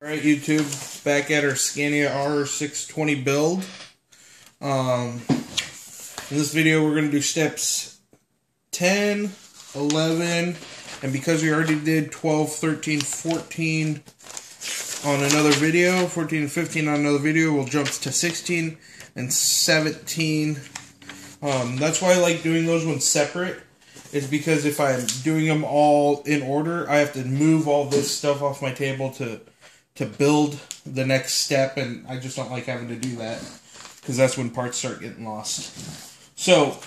Alright, YouTube, back at our SCANIA R620 build. In this video, we're going to do steps 10, 11, and because we already did 12, 13, 14 on another video, 14 and 15 on another video, we'll jump to 16 and 17. That's why I like doing those ones separate. Is because if I'm doing them all in order, I have to move all this stuff off my table to build the next step, and I just don't like having to do that because that's when parts start getting lost. So,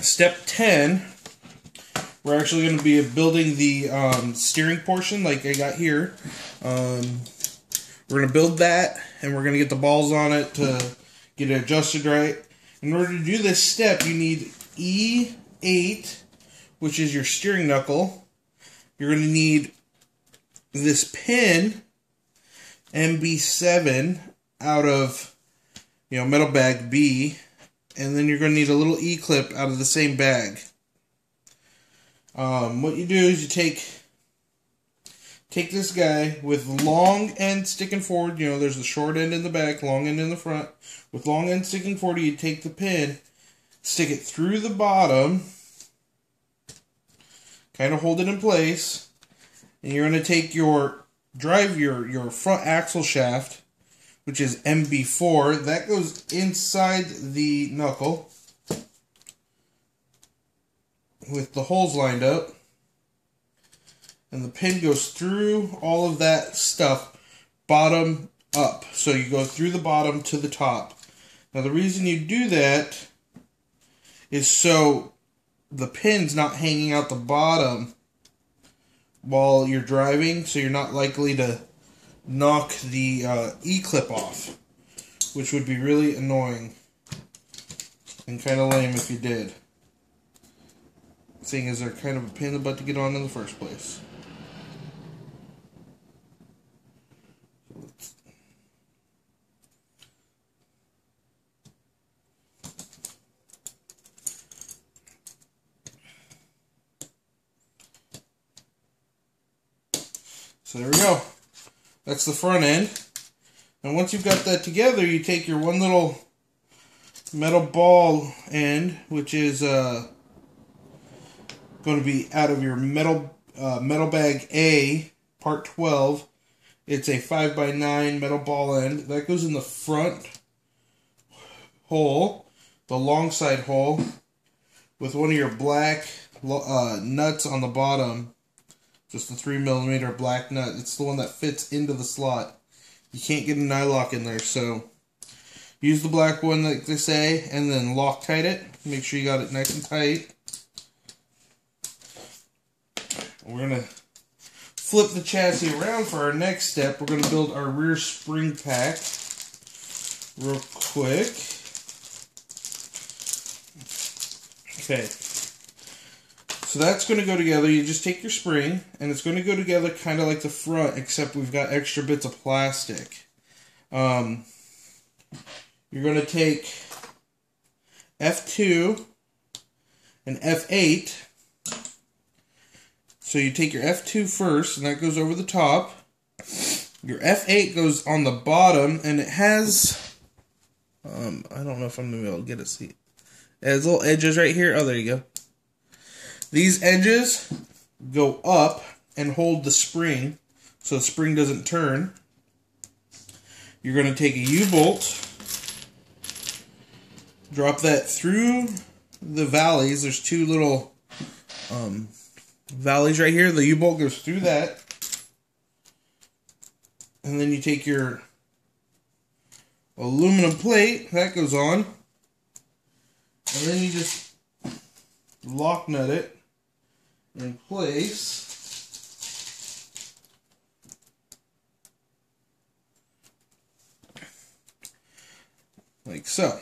step 10, we're actually going to be building the steering portion like I got here. We're going to build that, and we're going to get the balls on it to get it adjusted right. In order to do this step, you need E8, which is your steering knuckle. You're going to need this pin, MB7, out of, metal bag B, and then you're going to need a little E-clip out of the same bag. What you do is you take this guy with long end sticking forward. There's the short end in the back, long end in the front. With long end sticking forward, you take the pin, stick it through the bottom, kind of hold it in place, and you're going to take your front axle shaft, which is MB4, that goes inside the knuckle with the holes lined up, and the pin goes through all of that stuff bottom up. So you go through the bottom to the top. Now the reason you do that is so the pin's not hanging out the bottom while you're driving, so you're not likely to knock the E-clip off, which would be really annoying and kind of lame if you did, seeing as they're kind of a pain in the butt to get on in the first place. So there we go. That's the front end. And once you've got that together, you take your one little metal ball end, which is going to be out of your metal bag A, part 12. It's a 5x9 metal ball end. That goes in the front hole, the long side hole, with one of your black nuts on the bottom. Just a 3mm black nut. It's the one that fits into the slot. You can't get a nylock in there, so use the black one like they say, and then Loctite it. Make sure you got it nice and tight. We're going to flip the chassis around for our next step. We're going to build our rear spring pack real quick. Okay. So that's going to go together. You just take your spring, and it's going to go together kind of like the front, except we've got extra bits of plastic. You're going to take F2 and F8. So you take your F2 first, and that goes over the top. Your F8 goes on the bottom, and it has, I don't know if I'm going to be able to get it. See, it has little edges right here. Oh, there you go. These edges go up and hold the spring so the spring doesn't turn. You're going to take a U-bolt, drop that through the valleys. There's two little valleys right here. The U-bolt goes through that. And then you take your aluminum plate, that goes on. And then you just lock nut it in place. Like so.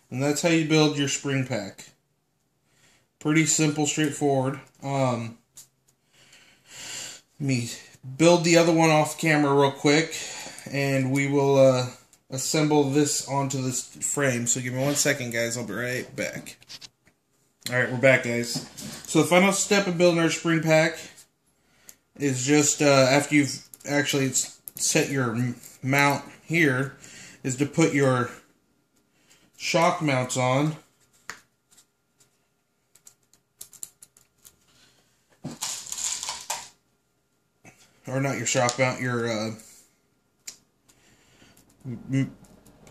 And that's how you build your spring pack. Pretty simple, straightforward. Let me build the other one off camera real quick, and we will assemble this onto this frame. So give me 1 second, guys. I'll be right back. Alright, we're back, guys. So the final step of building our spring pack is just after you've actually set your mount here, is to put your shock mounts on. Or not your shock mount, your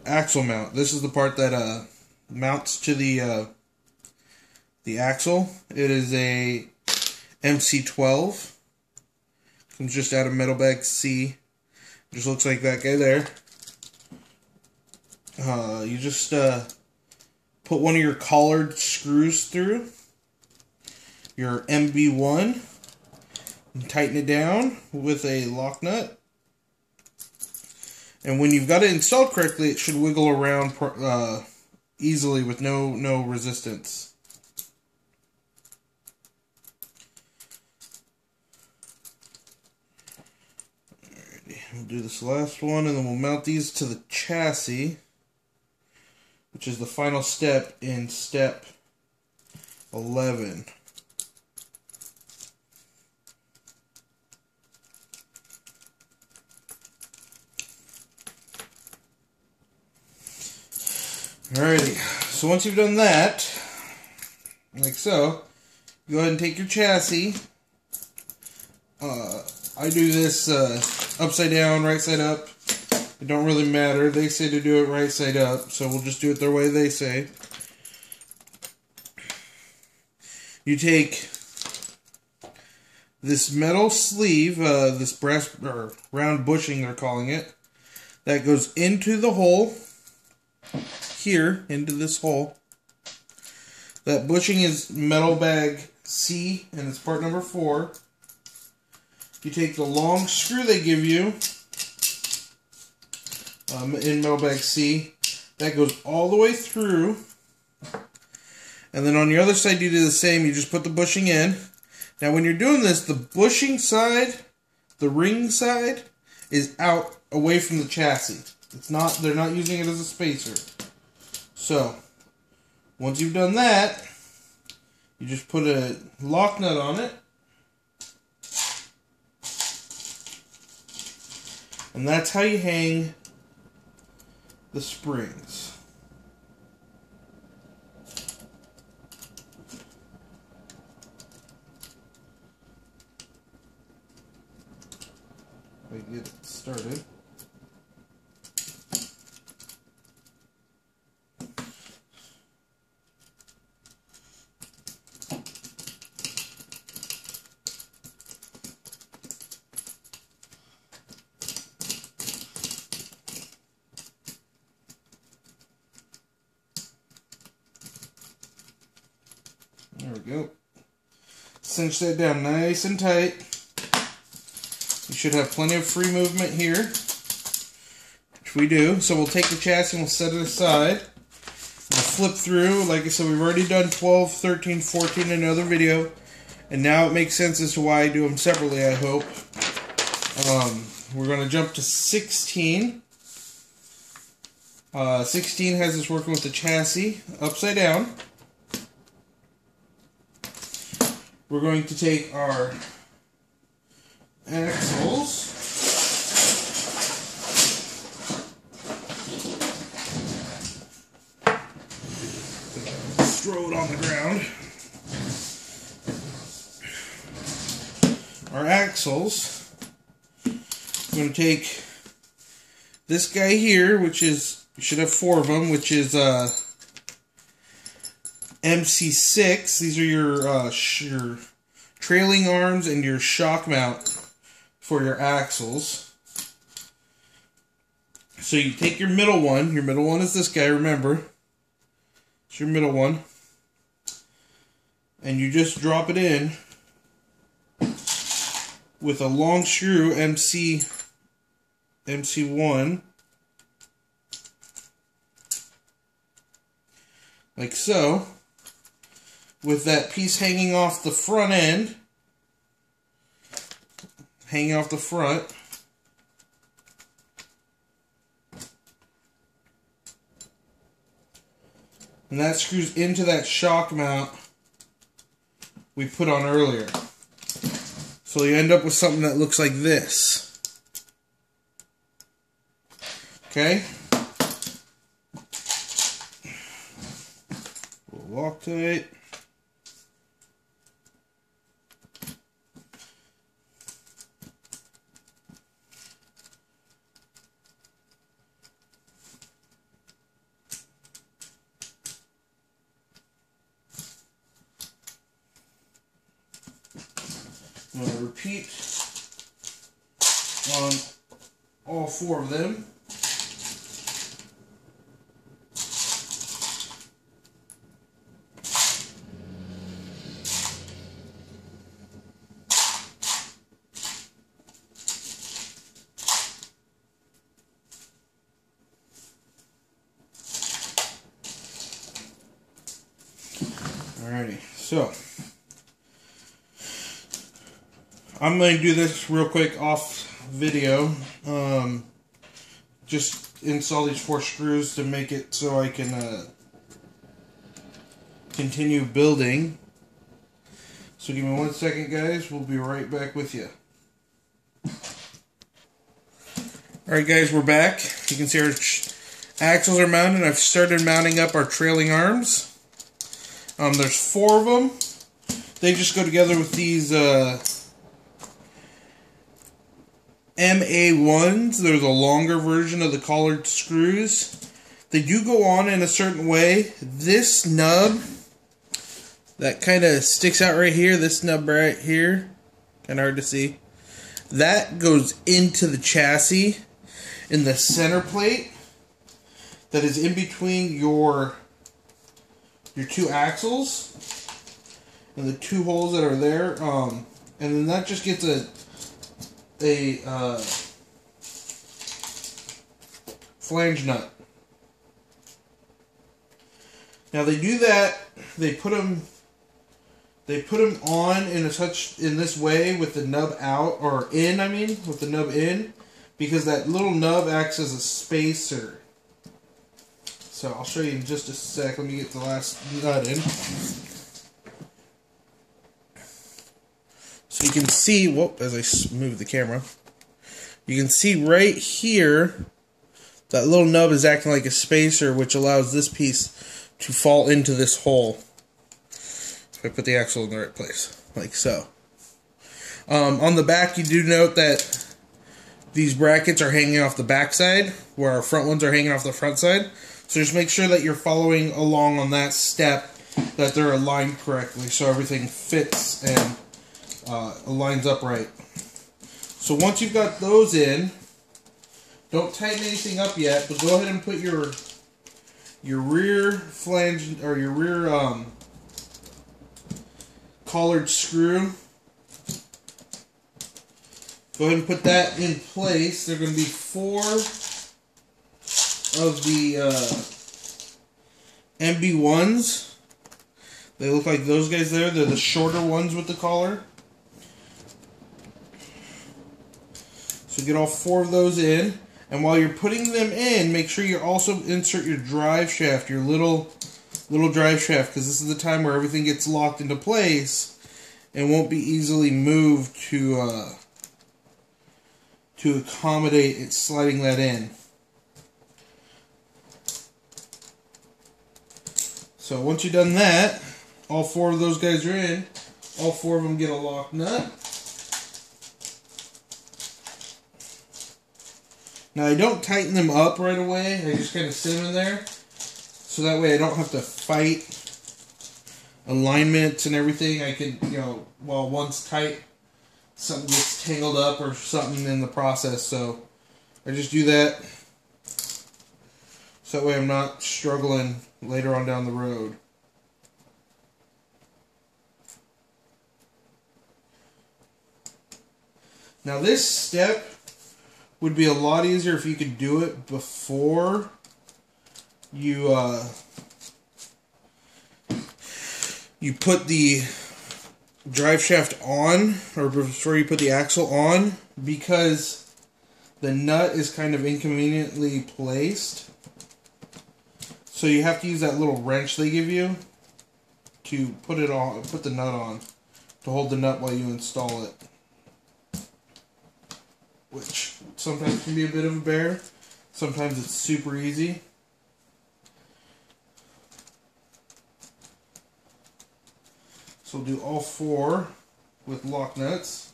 axle mount. This is the part that mounts to the axle. It is a MC12. Comes just out of metal bag C. Just looks like that guy there. You just put one of your collared screws through your MB1 and tighten it down with a lock nut. And when you've got it installed correctly, it should wiggle around easily with no resistance. Alrighty, we'll do this last one, and then we'll mount these to the chassis, which is the final step in step 11. Alrighty, so once you've done that, like so, go ahead and take your chassis. I do this upside down, right side up. It don't really matter. They say to do it right side up, so we'll just do it their way they say. You take this metal sleeve, this brass or round bushing they're calling it, that goes into the hole. Here into this hole. That bushing is metal bag C, and it's part number 4. You take the long screw they give you in metal bag C. That goes all the way through. And then on the other side you do the same. You just put the bushing in. Now when you're doing this, the bushing side, the ring side, is out away from the chassis. It's not. They're not using it as a spacer. So, once you've done that, you just put a lock nut on it. And that's how you hang the springs. If I get it started. There we go. Cinch that down nice and tight. You should have plenty of free movement here, which we do. So we'll take the chassis and we'll set it aside. We'll flip through. Like I said, we've already done 12, 13, 14 in another video. And now it makes sense as to why I do them separately, I hope. We're going to jump to 16. 16 has us working with the chassis upside down. We're going to take our axles, throw it on the ground. Our axles, we're going to take this guy here, which is, you should have 4 of them, which is MC6. These are your trailing arms and your shock mount for your axles. So you take your middle one. Your middle one is this guy, remember. It's your middle one. And you just drop it in with a long screw MC1. Like so. with that piece hanging off the front end, hanging off the front. And that screws into that shock mount we put on earlier. So you end up with something that looks like this. Okay? Loctite. I'm going to repeat on all 4 of them. Alrighty, so I'm going to do this real quick off video. Just install these 4 screws to make it so I can continue building. So give me 1 second, guys. We'll be right back with you. Alright, guys, we're back. You can see our axles are mounted. I've started mounting up our trailing arms. There's 4 of them. They just go together with these MA1s. They're the longer version of the collared screws. They do go on in a certain way. This nub that kind of sticks out right here, this nub right here, kind of hard to see, that goes into the chassis in the center plate that is in between your 2 axles and the 2 holes that are there, and then that just gets a flange nut. Now they do that. They put them on in this way with the nub out, or in. I mean, with the nub in, because that little nub acts as a spacer. So I'll show you in just a sec. Let me get the last nut in. So you can see, whoop, as I move the camera, you can see right here, that little nub is acting like a spacer, which allows this piece to fall into this hole. If I put the axle in the right place, like so. On the back, you do note that these brackets are hanging off the back side, where our front ones are hanging off the front side. So just make sure that you're following along on that step, that they're aligned correctly, so everything fits and aligns up right. So once you've got those in, don't tighten anything up yet, but go ahead and put your rear flange, or your rear collared screw. Go ahead and put that in place. There are going to be 4 of the MB1s. They look like those guys there. They're the shorter ones with the collar. So get all 4 of those in. And while you're putting them in, make sure you also insert your drive shaft, your little drive shaft, because this is the time where everything gets locked into place and won't be easily moved to accommodate it sliding that in. So once you've done that, all 4 of those guys are in. All 4 of them get a lock nut. Now I don't tighten them up right away. I just kind of sit them in there, so that way I don't have to fight alignments and everything. I can, while one's tight, something gets tangled up or something in the process. So I just do that, so that way I'm not struggling later on down the road. Now this step would be a lot easier if you could do it before you you put the drive shaft on, or before you put the axle on, because the nut is kind of inconveniently placed. So you have to use that little wrench they give you to put it on, put the nut on, to hold the nut while you install it. Which sometimes can be a bit of a bear. Sometimes it's super easy. So we'll do all 4 with lock nuts.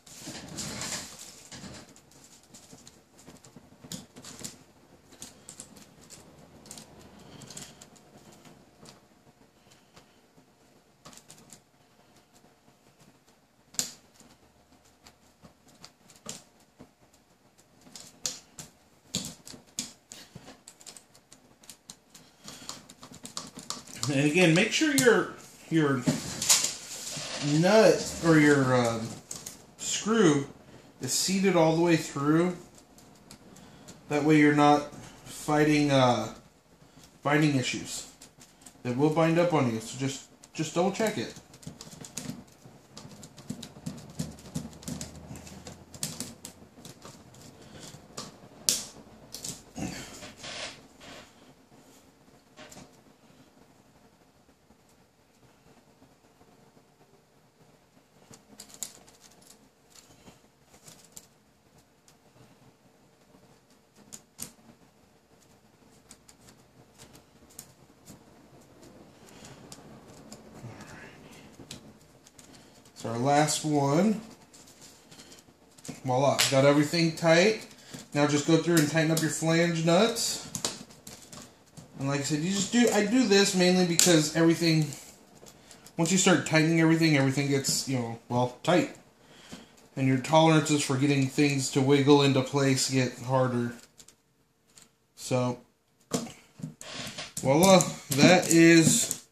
And again, make sure your nut or your screw is seated all the way through. That way you're not fighting binding issues. It will bind up on you, so just double check it. So our last one. Voila, got everything tight. Now just go through and tighten up your flange nuts. And like I said, I do this mainly because everything, once you start tightening everything gets, well, tight. And your tolerances for getting things to wiggle into place get harder. So, voila, that is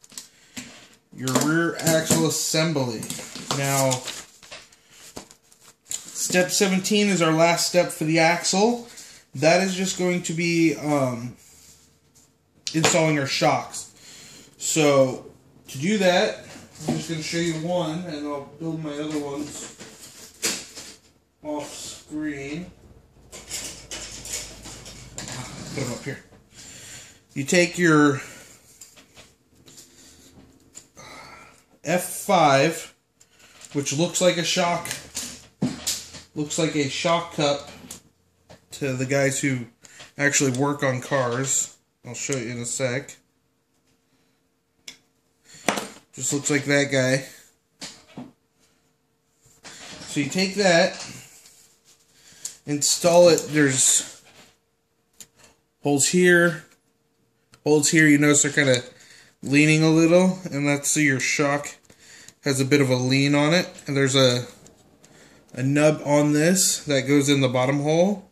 your rear axle assembly. Now, step 17 is our last step for the axle. That is just going to be installing our shocks. So, to do that, I'm just going to show you one, and I'll build my other ones off screen. Put them up here. You take your F5, which looks like a shock cup to the guys who actually work on cars. I'll show you in a sec. Just looks like that guy. So you take that, install it. There's holes here, you notice they're kind of leaning a little, and that's so your shock has a bit of a lean on it. And there's a nub on this that goes in the bottom hole,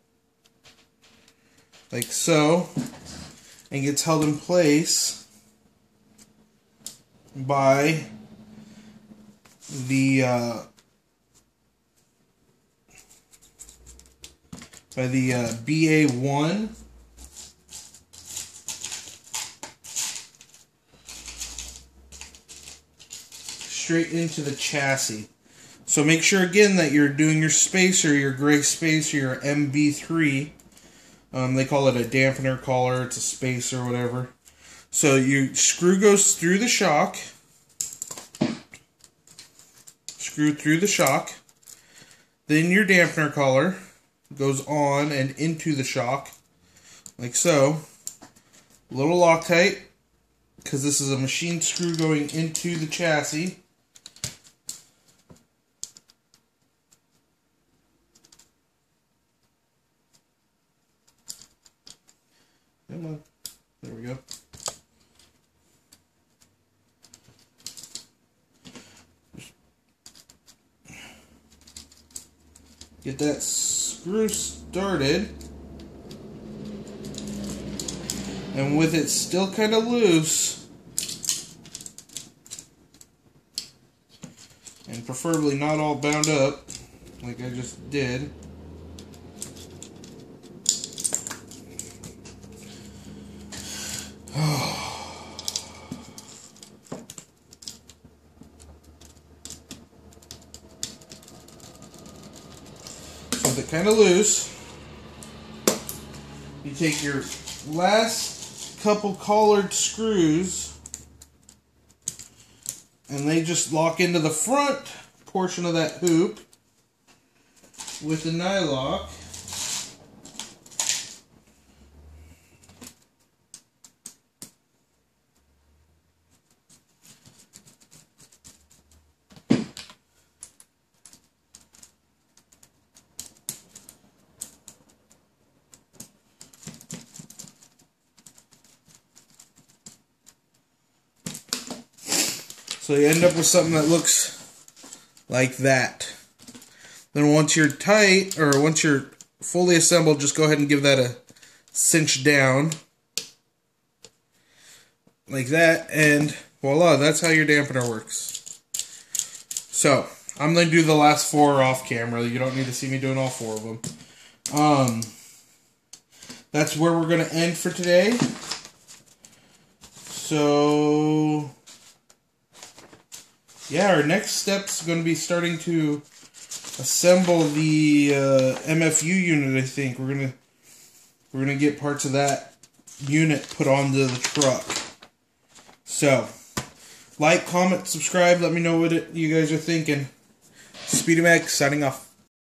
like so, and gets held in place by the BA1 straight into the chassis. So make sure again that you're doing your spacer, your gray spacer, your MB3. They call it a dampener collar, it's a spacer, whatever. So your screw goes through the shock. Screw through the shock. Then your dampener collar goes on and into the shock, like so. A little Loctite, because this is a machine screw going into the chassis. Come on. There we go. Get that screw started. And with it still kind of loose, and preferably not all bound up, like I just did, with it kind of loose, you take your last couple collared screws, and they just lock into the front portion of that hoop with the nylock. So you end up with something that looks like that. Then once you're tight, or once you're fully assembled, just go ahead and give that a cinch down. Like that, and voila, that's how your dampener works. So, I'm going to do the last 4 off camera. You don't need to see me doing all 4 of them. That's where we're going to end for today. So, yeah, our next step's going to be starting to assemble the MFU unit. I think we're gonna get parts of that unit put onto the truck. So, like, comment, subscribe. Let me know what you guys are thinking. Speedy Mac signing off.